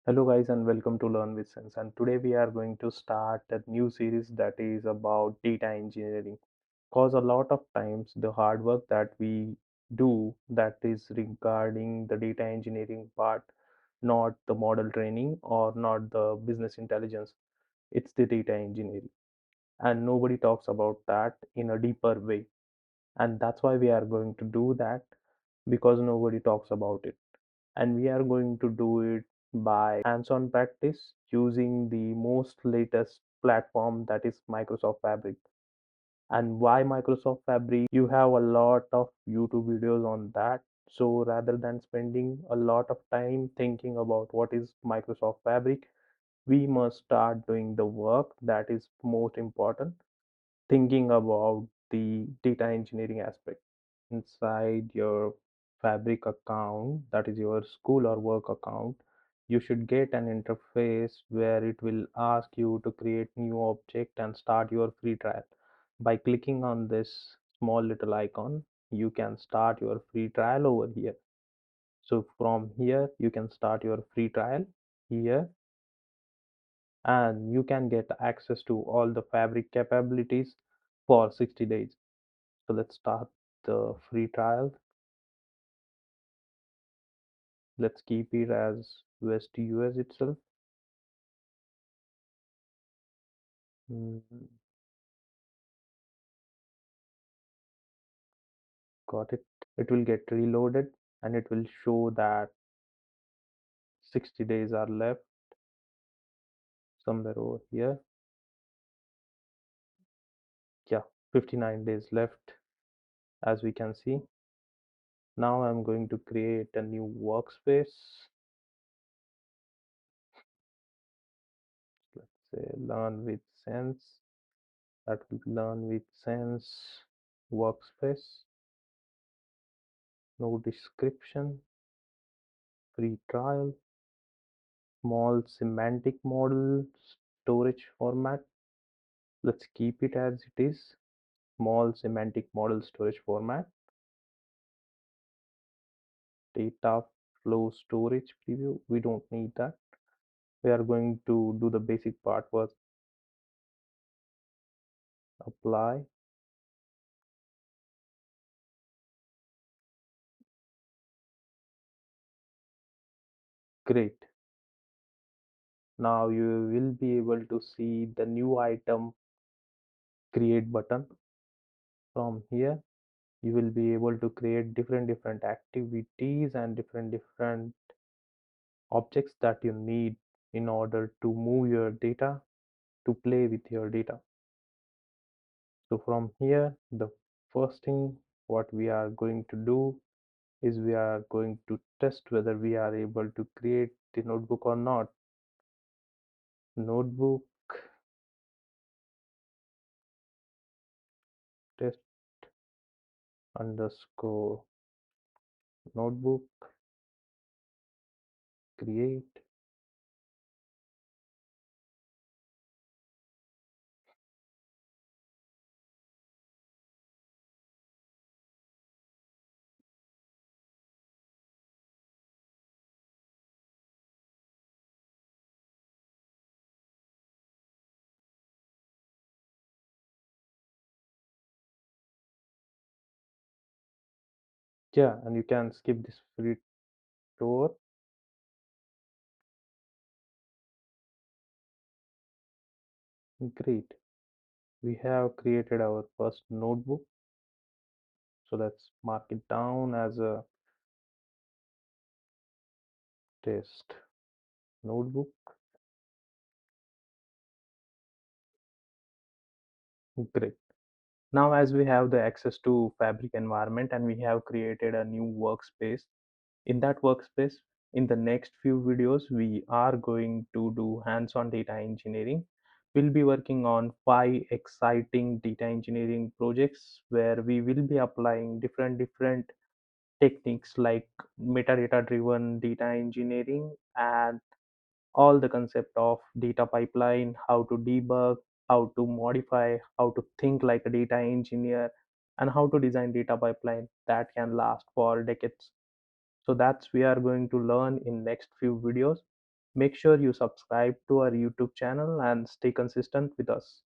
Hello, guys, and welcome to Learn with Sense. And today we are going to start a new series that is about data engineering. Because a lot of times the hard work that we do that is regarding the data engineering part, not the model training or not the business intelligence, it's the data engineering. And nobody talks about that in a deeper way. And that's why we are going to do that because nobody talks about it, and we are going to do it by hands-on practice using the most latest platform, that is Microsoft Fabric. And why Microsoft Fabric? You have a lot of YouTube videos on that. So rather than spending a lot of time thinking about what is Microsoft Fabric, we must start doing the work that is most important, thinking about the data engineering aspect. Inside your Fabric account, that is your school or work account, you should get an interface where it will ask you to create new object and start your free trial. By clicking on this small little icon, you can start your free trial over here. So from here, you can start your free trial here, and you can get access to all the Fabric capabilities for 60 days. So let's start the free trial. Let's keep it as West US itself. Mm, got it. It will get reloaded and it will show that 60 days are left somewhere over here. Yeah, 59 days left, as we can see. Now I'm going to create a new workspace. Let's say learn with sense. That will learn with sense workspace. No description. Free trial. Small semantic model storage format. Let's keep it as it is. Small semantic model storage format. Data flow storage preview. We don't need that. We are going to do the basic part first. Apply. Great. Now you will be able to see the new item create button. From here, you will be able to create different activities and different objects that you need in order to move your data, to play with your data. So from here, the first thing what we are going to do is we are going to test whether we are able to create the notebook or not. Notebook test underscore notebook create. Yeah, and you can skip this free tour. Great. We have created our first notebook. So let's mark it down as a test notebook. Great. Now, as we have the access to Fabric environment and we have created a new workspace, in that workspace, in the next few videos, we are going to do hands-on data engineering. We'll be working on 5 exciting data engineering projects where we will be applying different techniques like metadata driven data engineering and all the concept of data pipeline, how to debug, how to modify, how to think like a data engineer, and how to design data pipeline that can last for decades. So that's we are going to learn in next few videos. Make sure you subscribe to our YouTube channel and stay consistent with us.